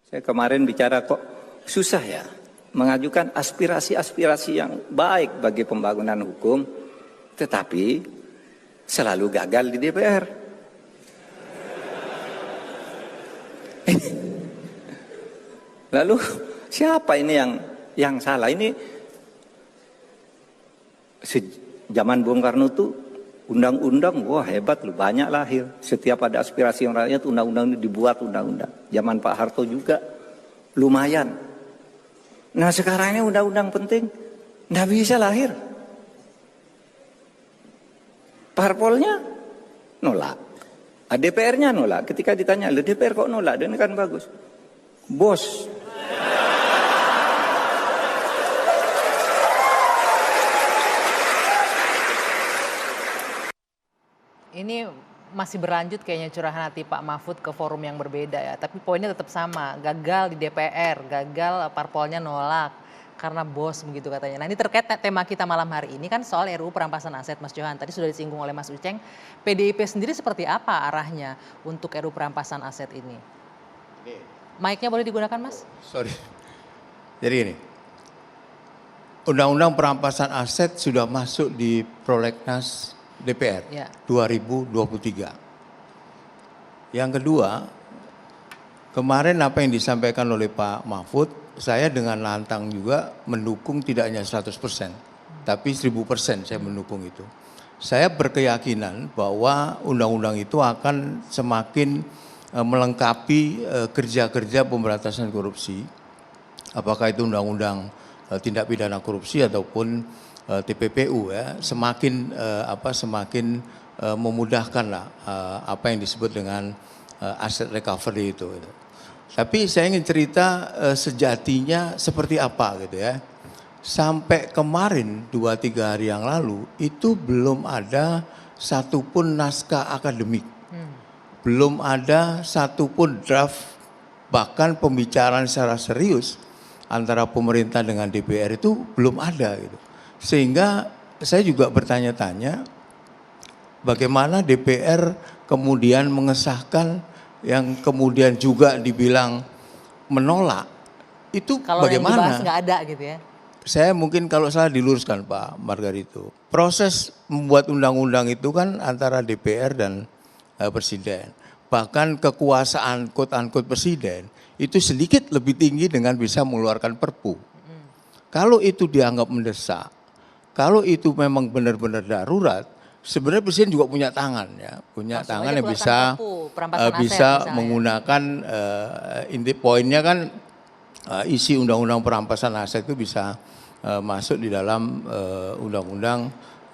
Saya kemarin bicara kok susah ya mengajukan aspirasi-aspirasi yang baik bagi pembangunan hukum, tetapi selalu gagal di DPR. Lalu siapa ini yang salah? Ini zaman Bung Karno tuh undang-undang, wah hebat loh, banyak lahir. Setiap ada aspirasi yang rakyat, undang-undang ini dibuat undang-undang. Zaman Pak Harto juga lumayan. Nah sekarang ini undang-undang penting, nggak bisa lahir. Parpolnya nolak, DPR-nya nolak. Ketika ditanya, DPR kok nolak? Dan ini kan bagus. Bos. Ini masih berlanjut kayaknya curahan hati Pak Mahfud ke forum yang berbeda ya. Tapi poinnya tetap sama, gagal di DPR, gagal parpolnya nolak karena bos begitu katanya. Nah ini terkait tema kita malam hari ini kan soal RUU perampasan aset Mas Johan. Tadi sudah disinggung oleh Mas Uceng, PDIP sendiri seperti apa arahnya untuk RUU perampasan aset ini? Mic-nya boleh digunakan Mas? Sorry, jadi ini, Undang-Undang Perampasan Aset sudah masuk di prolegnas DPR ya. 2023. Yang kedua, kemarin apa yang disampaikan oleh Pak Mahfud, saya dengan lantang juga mendukung tidak hanya 100%, tapi 1000% saya mendukung itu. Saya berkeyakinan bahwa undang-undang itu akan semakin melengkapi kerja-kerja pemberantasan korupsi, apakah itu undang-undang tindak pidana korupsi ataupun TPPU ya, semakin memudahkan lah apa yang disebut dengan asset recovery itu. Tapi saya ingin cerita sejatinya seperti apa gitu ya. Sampai kemarin 2-3 hari yang lalu itu belum ada satupun naskah akademik. Belum ada satupun draft, bahkan pembicaraan secara serius antara pemerintah dengan DPR itu belum ada gitu. Sehingga saya juga bertanya-tanya bagaimana DPR kemudian mengesahkan yang kemudian juga dibilang menolak. Itu kalau bagaimana? Kalau yang dibahas nggak ada gitu ya. Saya mungkin kalau salah diluruskan Pak Margarito. Proses membuat undang-undang itu kan antara DPR dan Presiden. Bahkan kekuasaan quote-unquote Presiden itu sedikit lebih tinggi dengan bisa mengeluarkan perpu. Kalau itu dianggap mendesak, kalau itu memang benar-benar darurat, sebenarnya Presiden juga punya tangan ya, punya langsung tangan yang bisa menggunakan inti poinnya kan isi undang-undang perampasan aset itu bisa masuk di dalam undang-undang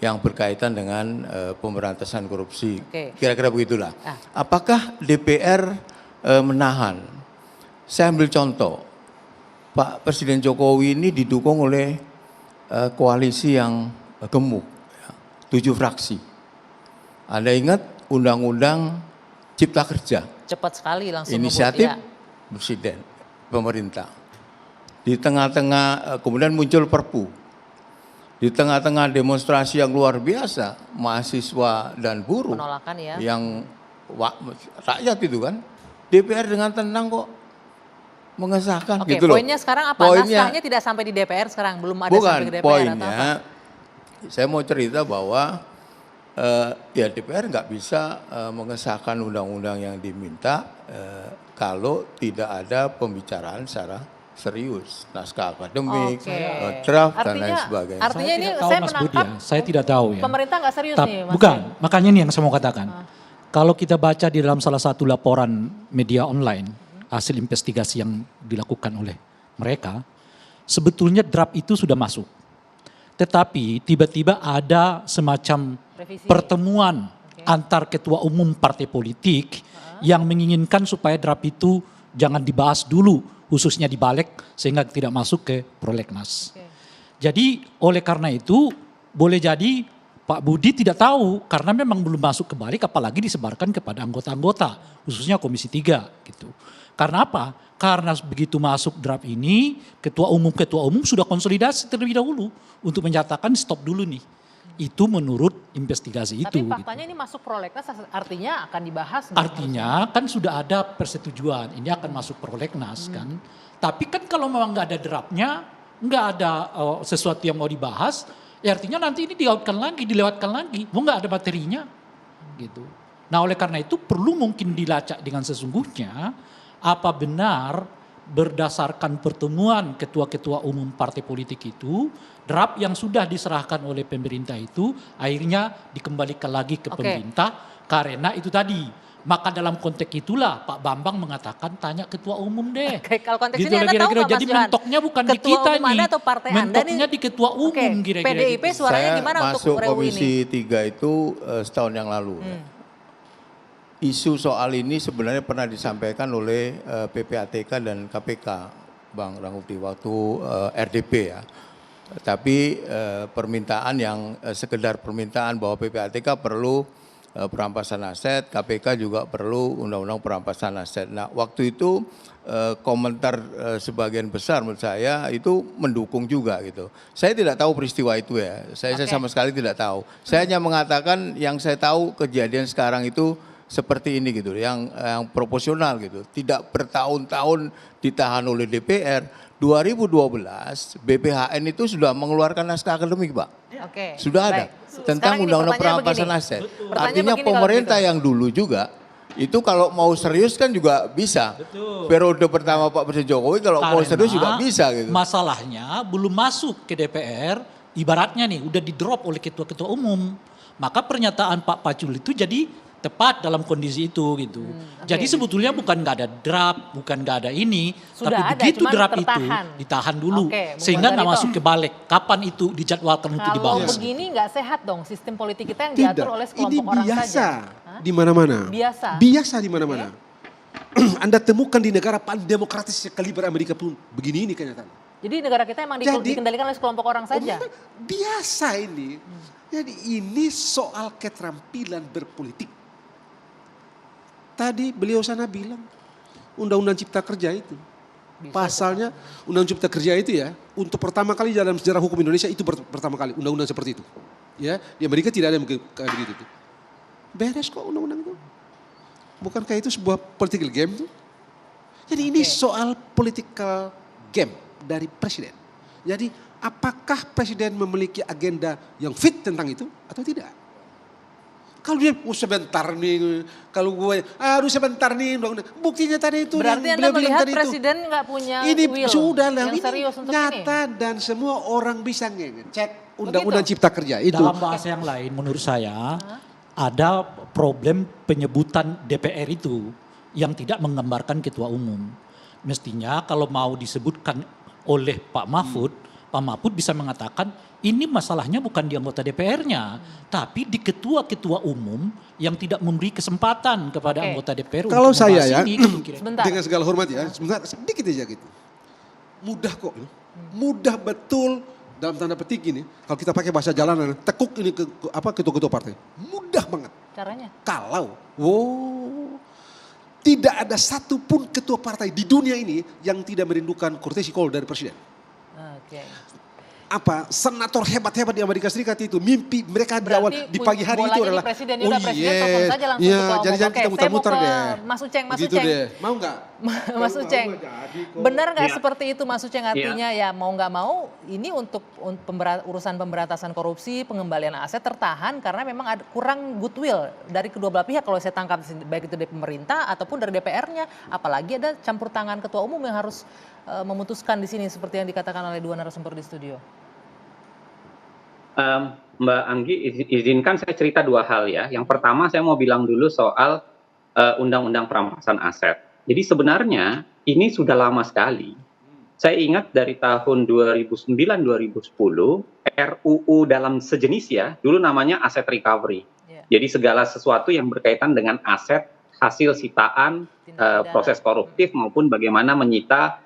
yang berkaitan dengan pemberantasan korupsi. Kira-kira begitulah. Apakah DPR menahan? Saya ambil contoh, Pak Presiden Jokowi ini didukung oleh koalisi yang gemuk, 7 fraksi. Anda ingat Undang-Undang Cipta Kerja? Cepat sekali langsung inisiatif Presiden, pemerintah. Di tengah-tengah kemudian muncul Perpu. Di tengah-tengah demonstrasi yang luar biasa, mahasiswa dan buruh penolakan ya. Yang rakyat itu kan, DPR dengan tenang kok mengesahkan gitu loh. Poinnya sekarang apa? Naskahnya tidak sampai di DPR sekarang, belum ada sampai ke DPR poinnya, atau apa? Saya mau cerita bahwa ya DPR nggak bisa mengesahkan undang-undang yang diminta kalau tidak ada pembicaraan secara serius, naskah akademik, draft dan lain sebagainya. Artinya ini saya menangkap saya tidak tahu ya. Pemerintah nggak serius nih Mas. Bukan, makanya ini yang saya mau katakan. Kalau kita baca di dalam salah satu laporan media online, hasil investigasi yang dilakukan oleh mereka, sebetulnya draft itu sudah masuk. Tetapi tiba-tiba ada semacam pertemuan antar ketua umum partai politik yang menginginkan supaya draft itu jangan dibahas dulu, khususnya di balik sehingga tidak masuk ke prolegnas. Jadi oleh karena itu boleh jadi Pak Budi tidak tahu karena memang belum masuk ke balik, apalagi disebarkan kepada anggota-anggota, khususnya Komisi 3 gitu. Karena apa? Karena begitu masuk draft ini, ketua umum sudah konsolidasi terlebih dahulu untuk menyatakan stop dulu nih. Itu menurut investigasi itu. Tapi faktanya ini masuk prolegnas artinya akan dibahas. Artinya kan sudah ada persetujuan ini akan masuk prolegnas kan. Tapi kan kalau memang nggak ada draftnya, nggak ada sesuatu yang mau dibahas, ya artinya nanti ini dilewatkan lagi, nggak ada materinya, gitu. Nah oleh karena itu perlu mungkin dilacak dengan sesungguhnya apa benar berdasarkan pertemuan ketua-ketua umum partai politik itu, draft yang sudah diserahkan oleh pemerintah itu akhirnya dikembalikan lagi ke pemerintah karena itu tadi. Maka dalam konteks itulah Pak Bambang mengatakan tanya ketua umum deh. Oke, kalau konteks gitu ini Anda tahu kira-kira. nggak, Mas Jadi Johan? mentoknya bukan di Ketua kita umum nih. Anda atau partai Anda mentoknya nih? di ketua umum kira-kira. PDIP gitu. suaranya Saya gimana untuk masuk RUU Komisi ini? 3 itu setahun yang lalu. Isu soal ini sebenarnya pernah disampaikan oleh PPATK dan KPK, Bang Rangkuti, waktu RDP ya. Tapi permintaan yang sekedar permintaan bahwa PPATK perlu perampasan aset, KPK juga perlu undang-undang perampasan aset. Nah waktu itu komentar sebagian besar menurut saya itu mendukung juga gitu. Saya tidak tahu peristiwa itu ya, saya sama sekali tidak tahu. Saya hanya mengatakan yang saya tahu kejadian sekarang itu seperti ini gitu, yang proporsional gitu. Tidak bertahun-tahun ditahan oleh DPR. 2012 BPHN itu sudah mengeluarkan naskah akademik, Pak. Oke. Sudah ada tentang undang-undang perampasan aset. Artinya pemerintah yang dulu juga itu kalau mau serius kan juga bisa. Periode pertama Pak Presiden Jokowi kalau mau serius juga bisa gitu. Masalahnya belum masuk ke DPR, ibaratnya nih udah di drop oleh ketua-ketua umum. Maka pernyataan Pak Pacul itu jadi tepat dalam kondisi itu gitu. Jadi sebetulnya bukan nggak ada draft, bukan nggak ada ini, Sudah tapi ada, begitu cuman draft tertahan. itu ditahan dulu, Oke, sehingga nggak Bung masuk ke balik. Kapan itu dijadwalkan untuk Kalau dibahas? begini nggak sehat dong sistem politik kita yang diatur oleh sekelompok ini orang biasa saja. di mana-mana. Biasa? Biasa di mana-mana. Anda temukan di negara paling demokratis sekaliber Amerika pun begini ini kenyataannya. Jadi negara kita emang dikendalikan oleh sekelompok orang saja. Biasa ini. Jadi ini soal keterampilan berpolitik. Tadi beliau sana bilang Undang-Undang Cipta Kerja itu. Pasalnya Undang-Undang Cipta Kerja itu ya, untuk pertama kali dalam sejarah hukum Indonesia itu pertama kali undang-undang seperti itu. Ya, di Amerika tidak ada yang kayak begitu. Beres kok undang-undang itu. Bukankah itu sebuah political game itu? Jadi ini soal political game dari presiden. Jadi apakah presiden memiliki agenda yang fit tentang itu atau tidak? Kalau dia sebentar nih, kalau gue, aduh sebentar nih, buktinya tadi itu. Berarti Anda melihat presiden nggak punya ini will sudah lah, yang ini serius untuk nyata ini. Dan semua orang bisa ngecek Undang-Undang Cipta Kerja itu. Dalam bahasa yang lain menurut saya ada problem penyebutan DPR itu yang tidak menggambarkan ketua umum. Mestinya kalau mau disebutkan oleh Pak Mahfud, Pak Mahfud bisa mengatakan ini masalahnya bukan di anggota DPR-nya, tapi di ketua-ketua umum yang tidak memberi kesempatan kepada anggota DPR kalau untuk saya membahas ya, ini. Sebentar. dengan segala hormat ya, sebentar sedikit aja gitu. Mudah kok, mudah betul dalam tanda petik ini. Kalau kita pakai bahasa jalanan, tekuk ini ketua-ketua partai, mudah banget. Caranya? Kalau, tidak ada satupun ketua partai di dunia ini yang tidak merindukan courtesy call dari presiden. Oke. Senator hebat-hebat di Amerika Serikat itu mimpi mereka di awal di pagi hari itu adalah presiden, ya udah presiden telepon saja langsung ketua umum. jadi jangan kita muter-muter deh. Mas Uceng, Mas Begitu Uceng. deh. Mau nggak? Mas Uceng, benar nggak seperti itu Mas Uceng? Artinya ya mau nggak mau ini untuk urusan pemberantasan korupsi, pengembalian aset tertahan karena memang ada kurang goodwill dari kedua belah pihak kalau saya tangkap, baik itu dari pemerintah ataupun dari DPR-nya. Apalagi ada campur tangan ketua umum yang harus memutuskan di sini seperti yang dikatakan oleh dua narasumber di studio. Mbak Anggi, izinkan saya cerita dua hal ya. Yang pertama saya mau bilang dulu soal undang-undang perampasan aset. Jadi sebenarnya ini sudah lama sekali. Saya ingat dari tahun 2009-2010 RUU dalam sejenis ya, dulu namanya Asset Recovery. Jadi segala sesuatu yang berkaitan dengan aset, hasil sitaan, proses koruptif maupun bagaimana menyita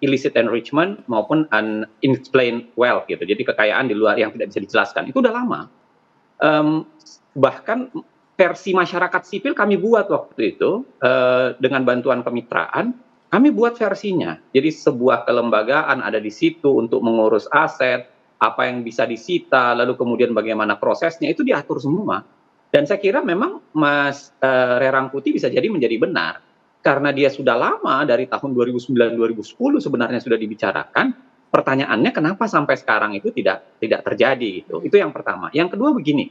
illicit enrichment maupun unexplained wealth gitu. Jadi kekayaan di luar yang tidak bisa dijelaskan. Itu udah lama. Bahkan versi masyarakat sipil kami buat waktu itu dengan bantuan kemitraan, kami buat versinya. Jadi sebuah kelembagaan ada di situ untuk mengurus aset, apa yang bisa disita, lalu kemudian bagaimana prosesnya, itu diatur semua. Dan saya kira memang Mas Rerangkuti bisa jadi menjadi benar. Karena dia sudah lama, dari tahun 2009-2010 sebenarnya sudah dibicarakan, pertanyaannya kenapa sampai sekarang itu tidak terjadi gitu. Itu yang pertama. Yang kedua begini,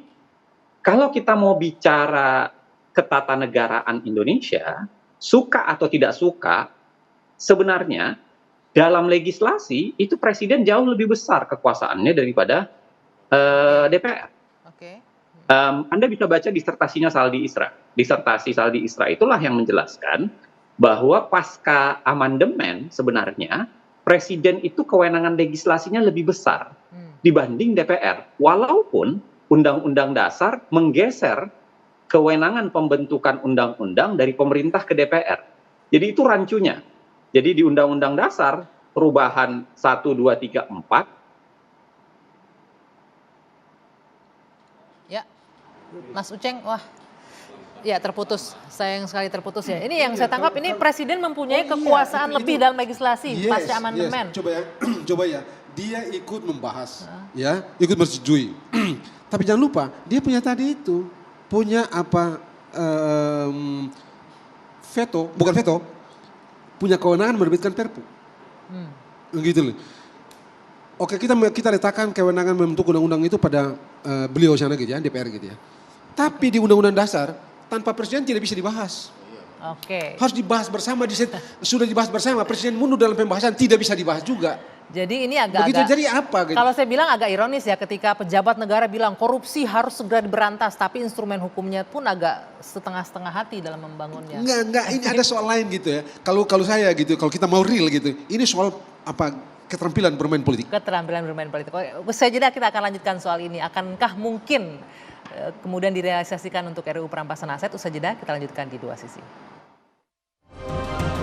kalau kita mau bicara ketatanegaraan Indonesia, suka atau tidak suka, sebenarnya dalam legislasi itu presiden jauh lebih besar kekuasaannya daripada DPR. Oke. Anda bisa baca disertasinya Saldi Isra. Disertasi Saldi Isra itulah yang menjelaskan bahwa pasca amandemen sebenarnya presiden itu kewenangan legislasinya lebih besar dibanding DPR. Walaupun Undang-Undang Dasar menggeser kewenangan pembentukan undang-undang dari pemerintah ke DPR. Jadi itu rancunya. Jadi di Undang-Undang Dasar perubahan 1, 2, 3, 4. Ya, Mas Uceng, wah, ya terputus. Sayang sekali terputus ya. Ini yang saya tangkap, ini presiden mempunyai kekuasaan lebih dalam legislasi pasca amandemen. Coba ya, dia ikut membahas, ya, ikut menyetujui. Tapi jangan lupa, dia punya tadi itu, punya apa, bukan veto, punya kewenangan menerbitkan perpu. Gitu loh. Oke, kita letakkan kewenangan membentuk undang-undang itu pada beliau sana gitu ya, DPR gitu ya. Tapi di undang-undang dasar, tanpa presiden tidak bisa dibahas. Oke. Harus dibahas bersama, sudah dibahas bersama, presiden mundur dalam pembahasan tidak bisa dibahas juga. Jadi ini agak-agak, Begitu jadi apa gitu? kalau saya bilang agak ironis ya ketika pejabat negara bilang korupsi harus segera diberantas, tapi instrumen hukumnya pun agak setengah-setengah hati dalam membangunnya. Enggak, ini ada soal lain gitu ya. Kalau saya gitu, kalau kita mau real gitu, ini soal apa, keterampilan bermain politik. Keterampilan bermain politik. Usai jeda kita akan lanjutkan soal ini. Akankah mungkin kemudian direalisasikan untuk RUU perampasan aset? Usai jeda kita lanjutkan di Dua Sisi.